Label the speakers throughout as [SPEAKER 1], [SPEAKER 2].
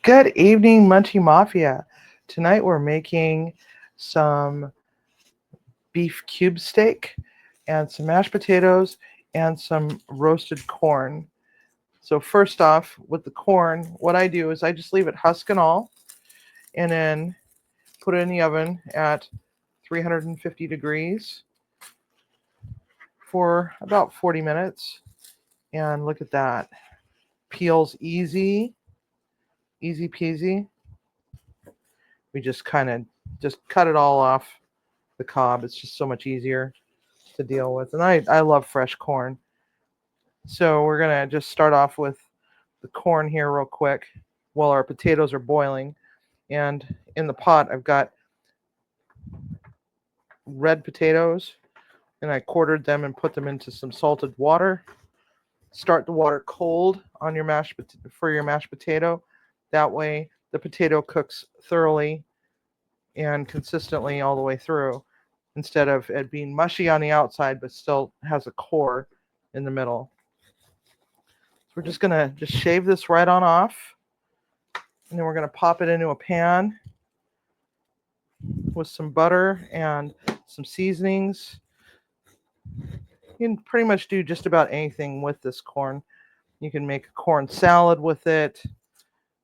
[SPEAKER 1] Good evening, Munchie Mafia. Tonight we're making some beef cube steak and some mashed potatoes and some roasted corn. So first off, with the corn, what I do is I just leave it husk and all, and then put it in the oven at 350 degrees for about 40 minutes. And look at that. Peels easy, easy peasy. We just kind of just cut it all off the cob. It's just so much easier to deal with. And I love fresh corn. So we're going to just start off with the corn here real quick while our potatoes are boiling. And in the pot, I've got red potatoes, and I quartered them and put them into some salted water. Start the water cold on your for your mashed potato. That way the potato cooks thoroughly and consistently all the way through, instead of it being mushy on the outside but still has a core in the middle. So we're just gonna shave this right on off, and then we're gonna pop it into a pan with some butter and some seasonings. You can pretty much do just about anything with this corn. You can make a corn salad with it,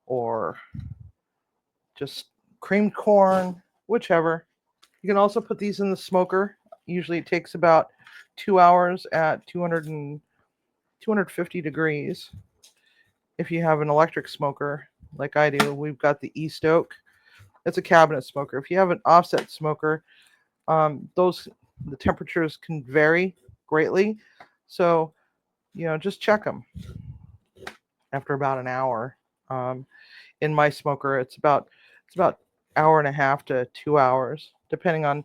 [SPEAKER 1] or just creamed corn, whichever. You can also put these in the smoker. Usually it takes about 2 hours at 250 degrees. If you have an electric smoker like I do, we've got the East Oak. It's a cabinet smoker. If you have an offset smoker, the temperatures can vary greatly. So, just check them after about an hour. In my smoker, it's about hour and a half to 2 hours, depending on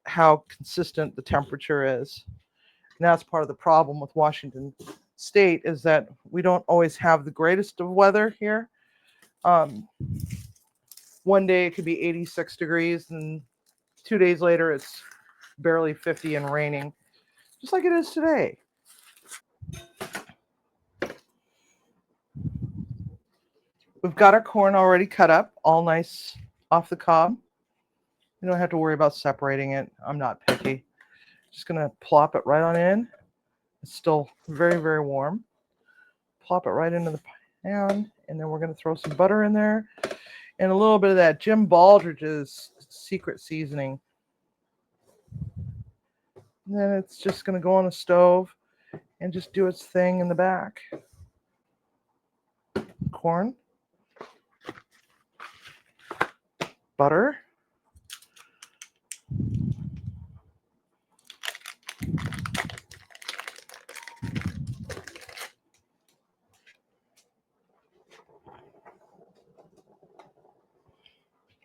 [SPEAKER 1] how consistent the temperature is. And that's part of the problem with Washington State, is that we don't always have the greatest of weather here. One day it could be 86 degrees, and 2 days later it's barely 50 and raining, just like it is today. We've got our corn already cut up, all nice off the cob. You don't have to worry about separating it. I'm not picky. Just gonna plop it right on in. It's still very, very warm. Plop it right into the pan, and then we're gonna throw some butter in there and a little bit of that Jim Baldridge's secret seasoning. And then it's just gonna go on the stove and just do its thing in the back. Corn, butter,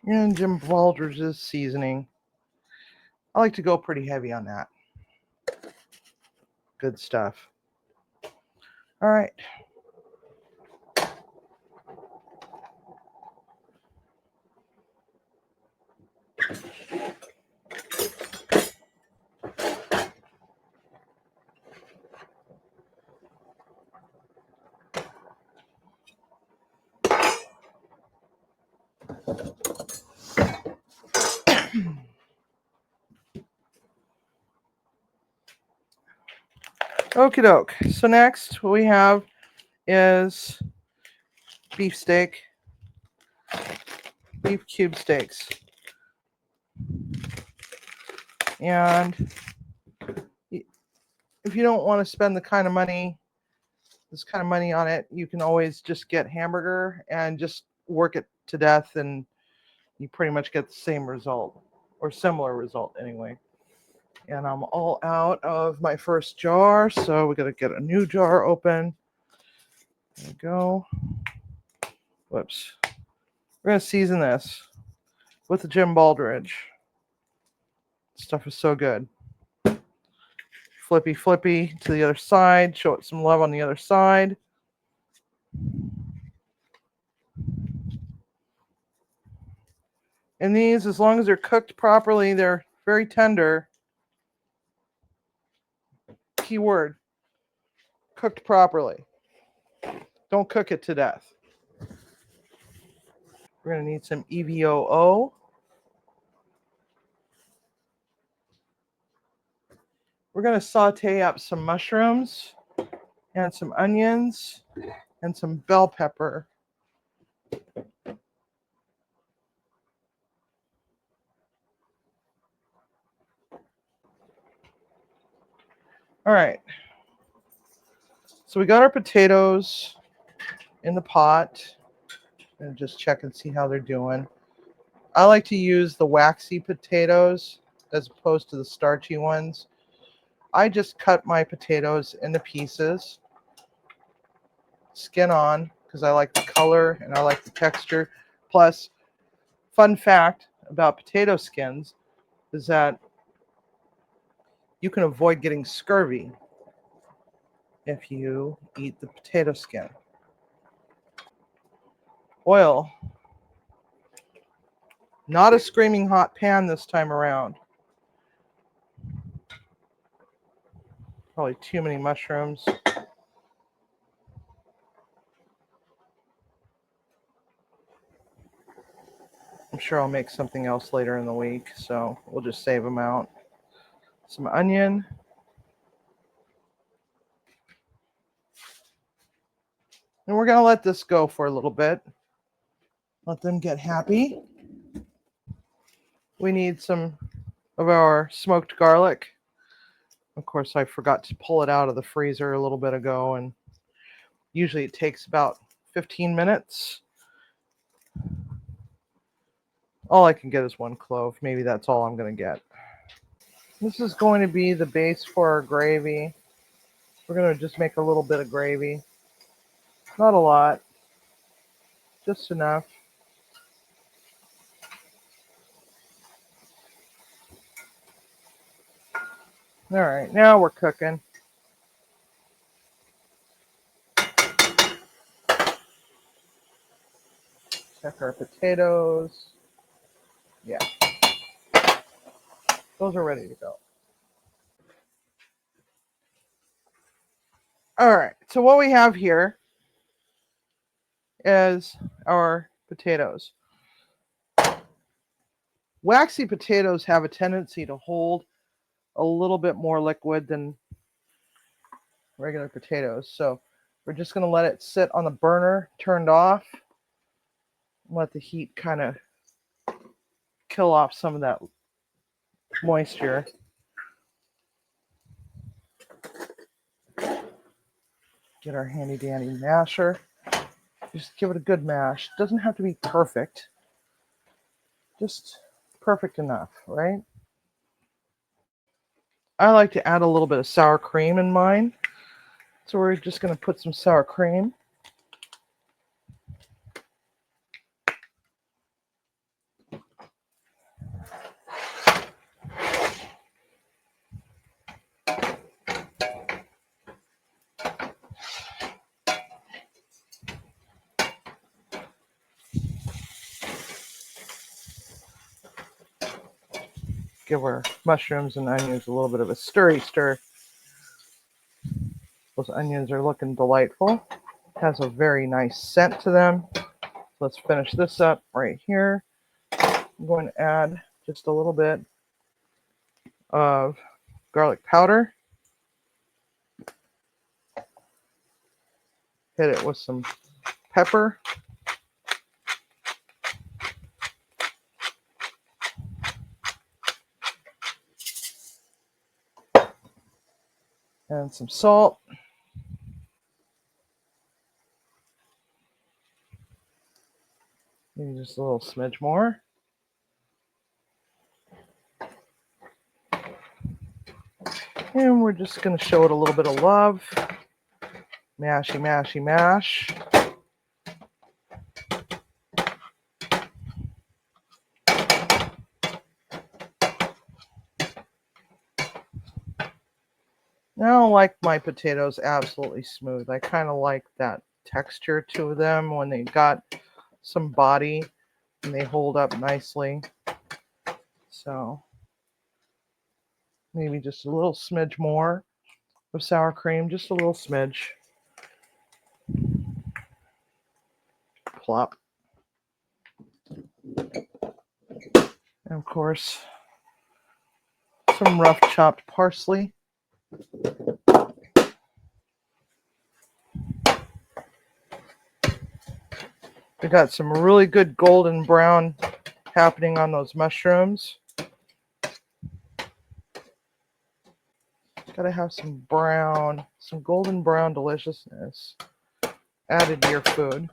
[SPEAKER 1] and Jim Baldridge's seasoning. I like to go pretty heavy on that. Good stuff. All right. Okie doke. So next what we have is beef steak, beef cube steaks. And if you don't want to spend this kind of money on it, you can always just get hamburger and just work it to death, and you pretty much get the same result, or similar result anyway. And I'm all out of my first jar, so we got to get a new jar open. There we go. Whoops. We're going to season this with the Jim Baldridge. Stuff is so good. Flippy to the other side. Show it some love on the other side. And these, as long as they're cooked properly, they're very tender. Key word, cooked properly. Don't cook it to death. We're going to need some EVOO. We're going to saute up some mushrooms and some onions and some bell pepper. All right. So we got our potatoes in the pot. And just check and see how they're doing. I like to use the waxy potatoes as opposed to the starchy ones. I just cut my potatoes into pieces, skin on, because I like the color and I like the texture. Plus, fun fact about potato skins is that you can avoid getting scurvy if you eat the potato skin. Oil. Not a screaming hot pan this time around. Probably too many mushrooms. I'm sure I'll make something else later in the week, so we'll just save them out. Some onion. And we're going to let this go for a little bit. Let them get happy. We need some of our smoked garlic. Of course, I forgot to pull it out of the freezer a little bit ago, and usually it takes about 15 minutes. All I can get is 1 clove. Maybe that's all I'm going to get. This is going to be the base for our gravy. We're going to just make a little bit of gravy. Not a lot. Just enough. All right, now we're cooking. Check our potatoes. Yeah. Those are ready to go. All right, so what we have here is our potatoes. Waxy potatoes have a tendency to hold a little bit more liquid than regular potatoes. So we're just going to let it sit on the burner, turned off. Let the heat kind of kill off some of that moisture. Get our handy dandy masher. Just give it a good mash. It doesn't have to be perfect. Just perfect enough, right? I like to add a little bit of sour cream in mine. So we're just going to put some sour cream. Give our mushrooms and onions a little bit of a stir. Those onions are looking delightful. It has a very nice scent to them. Let's finish this up right here. I'm going to add just a little bit of garlic powder. Hit it with some pepper. And some salt. Maybe just a little smidge more. And we're just going to show it a little bit of love. Mashy, mashy, mash. I don't like my potatoes absolutely smooth. I kind of like that texture to them when they got some body and they hold up nicely. So maybe just a little smidge more of sour cream, just a little smidge. Plop. And of course, some rough chopped parsley. We got some really good golden brown happening on those mushrooms. Gotta have some brown, some golden brown deliciousness added to your food.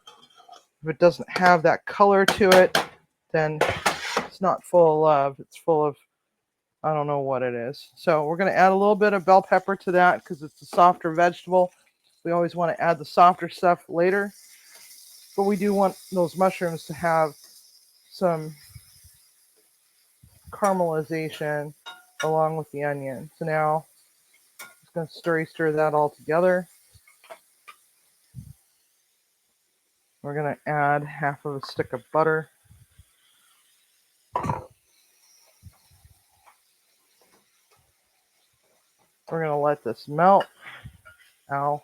[SPEAKER 1] If it doesn't have that color to it, then it's not full of love. It's full of, I don't know what it is. So we're going to add a little bit of bell pepper to that because it's a softer vegetable. We always want to add the softer stuff later. But we do want those mushrooms to have some caramelization along with the onion. So now I'm just going to stir that all together. We're going to add half of a stick of butter. We're going to let this melt. Ow,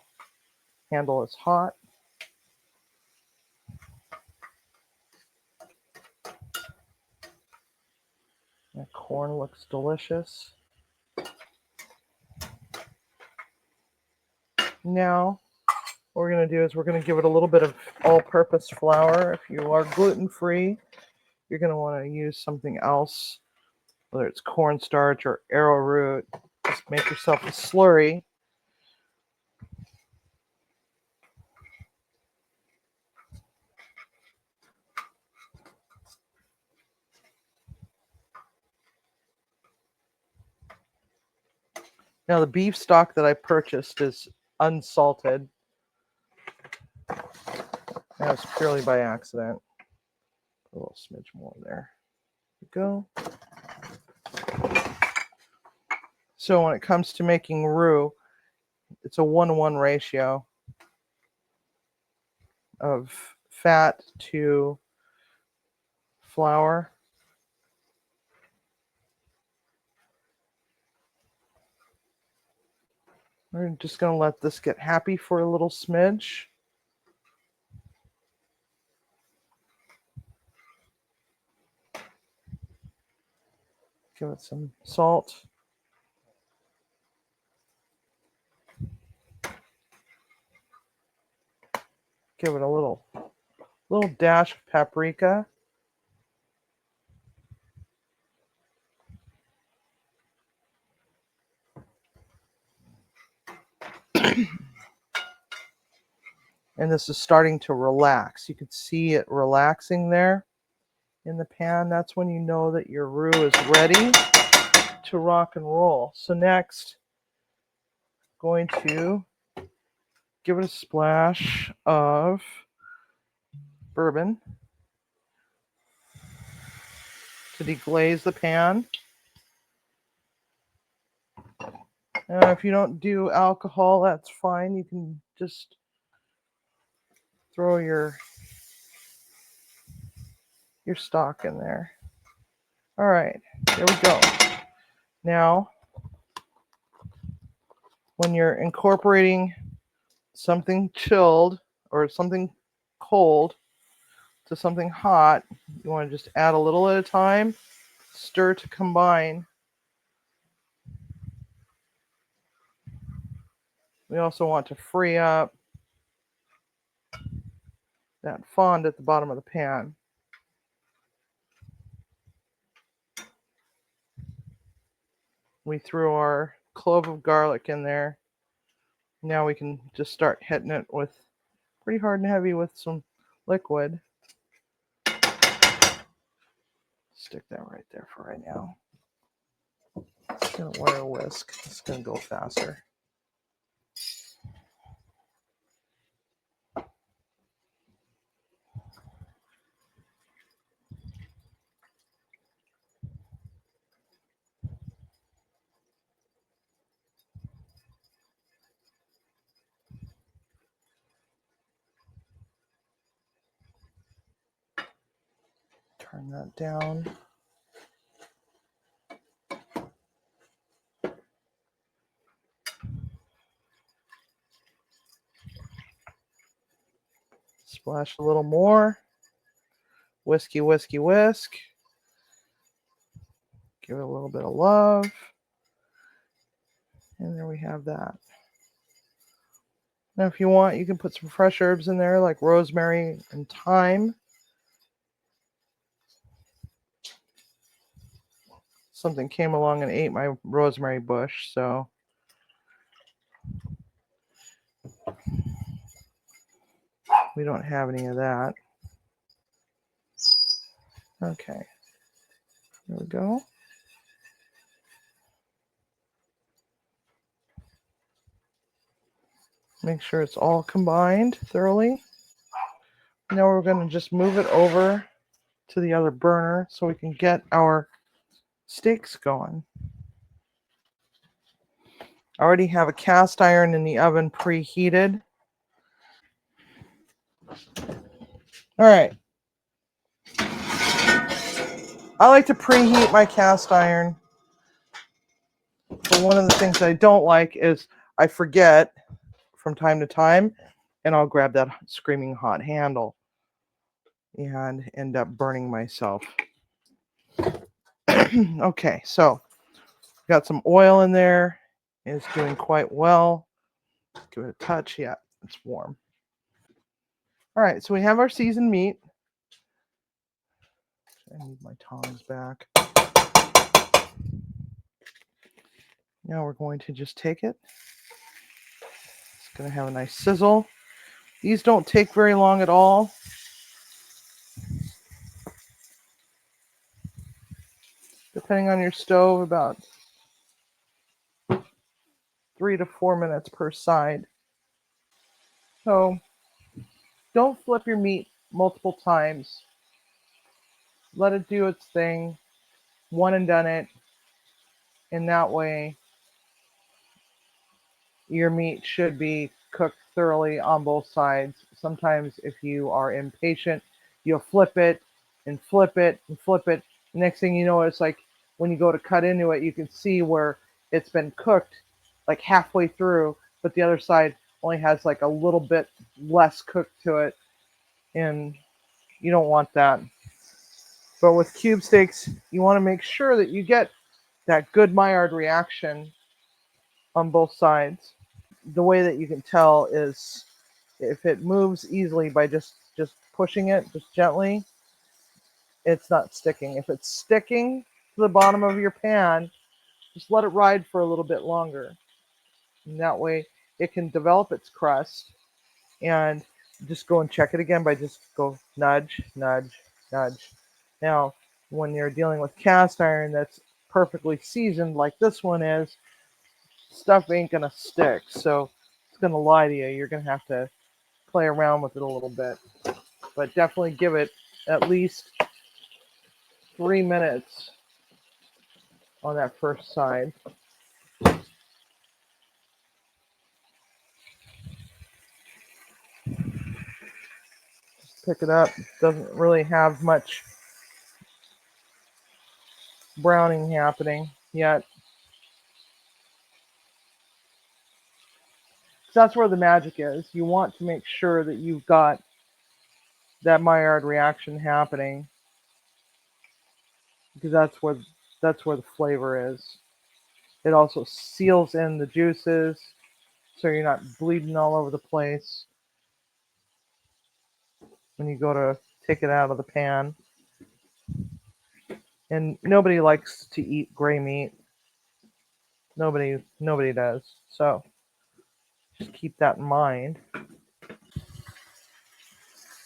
[SPEAKER 1] handle is hot. That corn looks delicious. Now, what we're going to do is we're going to give it a little bit of all-purpose flour. If you are gluten-free, you're going to want to use something else, whether it's cornstarch or arrowroot. Just make yourself a slurry. Now, the beef stock that I purchased is unsalted. That was purely by accident. A little smidge more there. There we go. So when it comes to making roux, it's a 1-to-1 ratio of fat to flour. We're just going to let this get happy for a little smidge. Give it some salt. Give it a little dash of paprika. And this is starting to relax. You can see it relaxing there in the pan. That's when you know that your roux is ready to rock and roll. So next, going to give it a splash of bourbon to deglaze the pan. If you don't do alcohol, that's fine. You can just throw your stock in there. All right, there we go. Now, when you're incorporating something chilled or something cold to something hot, you want to just add a little at a time, stir to combine. We also want to free up that fond at the bottom of the pan. We threw our clove of garlic in there. Now we can just start hitting it with pretty hard and heavy with some liquid. Stick that right there for right now. It's going to wire whisk. It's going to go faster. Turn that down. Splash a little more. Whisk. Give it a little bit of love. And there we have that. Now, if you want, you can put some fresh herbs in there like rosemary and thyme. Something came along and ate my rosemary bush, so we don't have any of that. Okay, there we go. Make sure it's all combined thoroughly. Now we're going to just move it over to the other burner so we can get our steaks going. I already have a cast iron in the oven preheated. All right. I like to preheat my cast iron. But one of the things I don't like is I forget from time to time, and I'll grab that screaming hot handle and end up burning myself. Okay, so got some oil in there. It's doing quite well. Give it a touch. Yeah, it's warm. All right, so we have our seasoned meat. I need my tongs back. Now we're going to just take it. It's going to have a nice sizzle. These don't take very long at all. Depending on your stove, about 3 to 4 minutes per side. So don't flip your meat multiple times. Let it do its thing. One and done it. And that way your meat should be cooked thoroughly on both sides. Sometimes if you are impatient, you'll flip it and flip it and flip it. Next thing you know, it's like when you go to cut into it, you can see where it's been cooked like halfway through, but the other side only has like a little bit less cooked to it, and you don't want that. But with cube steaks, you want to make sure that you get that good Maillard reaction on both sides. The way that you can tell is if it moves easily by just pushing it just gently, it's not sticking. If it's sticking to the bottom of your pan, just let it ride for a little bit longer. And that way it can develop its crust, and just go and check it again by just go nudge, nudge, nudge. Now, when you're dealing with cast iron that's perfectly seasoned like this one is, stuff ain't gonna stick. So it's gonna lie to you. You're gonna have to play around with it a little bit. But definitely give it at least 3 minutes on that first side. Pick it up. Doesn't really have much browning happening yet. So that's where the magic is. You want to make sure that you've got that Maillard reaction happening, because that's where the flavor is. It also seals in the juices, so you're not bleeding all over the place when you go to take it out of the pan. And nobody likes to eat gray meat. Nobody does. So just keep that in mind.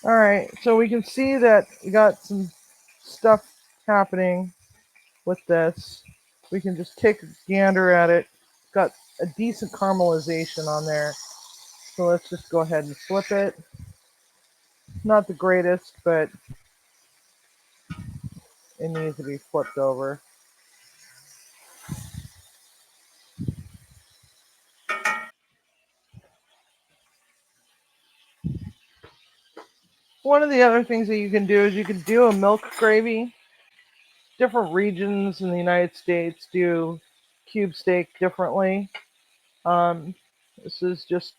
[SPEAKER 1] All right, so we can see that we got some stuff happening with this. We can just take a gander at it. It's got a decent caramelization on there. So let's just go ahead and flip it. Not the greatest, but it needs to be flipped over. One of the other things that you can do is you can do a milk gravy. Different regions in the United States do cube steak differently. This is just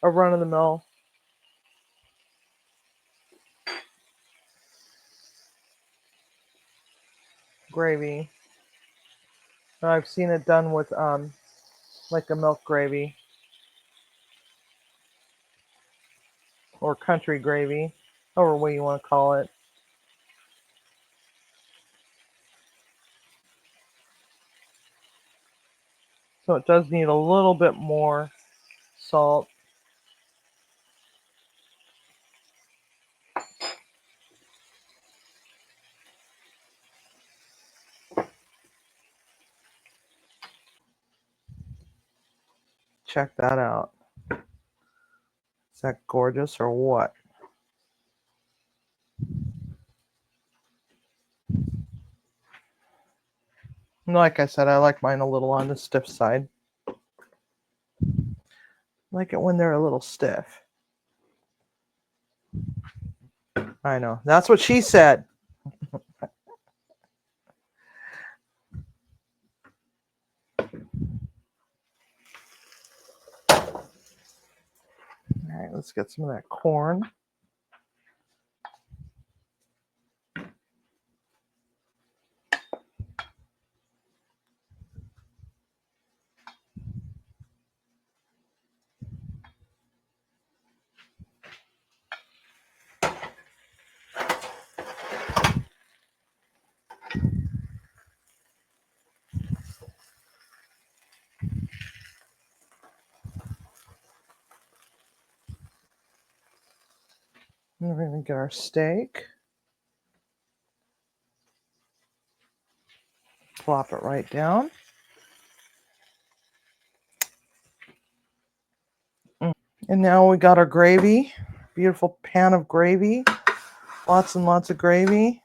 [SPEAKER 1] a run-of-the-mill. gravy. I've seen it done with like a milk gravy or country gravy, however way you want to call it. So it does need a little bit more salt. Check that out. Is that gorgeous or what? Like I said, I like mine a little on the stiff side. I like it when they're a little stiff. I know. That's what she said. All right, let's get some of that corn. And we're going to get our steak. Plop it right down. And now we got our gravy. Beautiful pan of gravy. Lots and lots of gravy.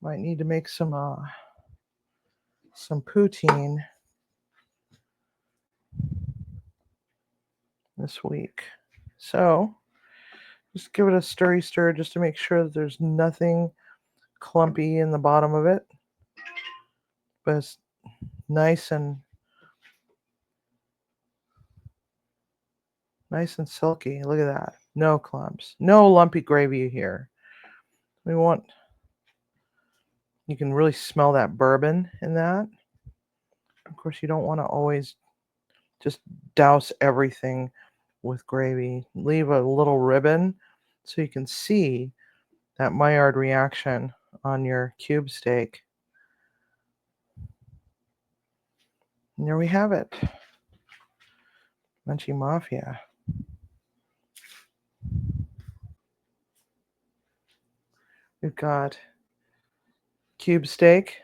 [SPEAKER 1] Might need to make some poutine this week. So just give it a stir just to make sure that there's nothing clumpy in the bottom of it. But it's nice and silky. Look at that. No clumps. No lumpy gravy here. You can really smell that bourbon in that. Of course, you don't want to always just douse everything with gravy. Leave a little ribbon so you can see that Maillard reaction on your cube steak. And there we have it. Munchie Mafia. We've got cube steak,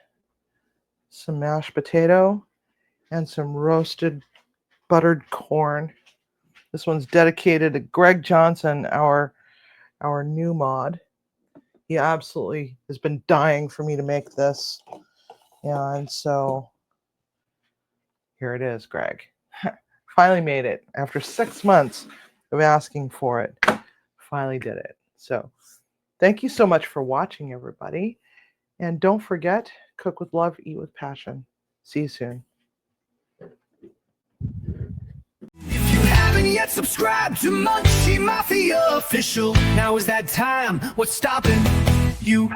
[SPEAKER 1] some mashed potato, and some roasted buttered corn. This one's dedicated to Greg Johnson, our new mod. He absolutely has been dying for me to make this. Yeah, and so here it is, Greg. Finally made it after 6 months of asking for it. Finally did it. So thank you so much for watching, everybody. And don't forget, cook with love, eat with passion. See you soon.
[SPEAKER 2] If you haven't yet subscribed to Munchie Mafia Official, now is that time. What's stopping you?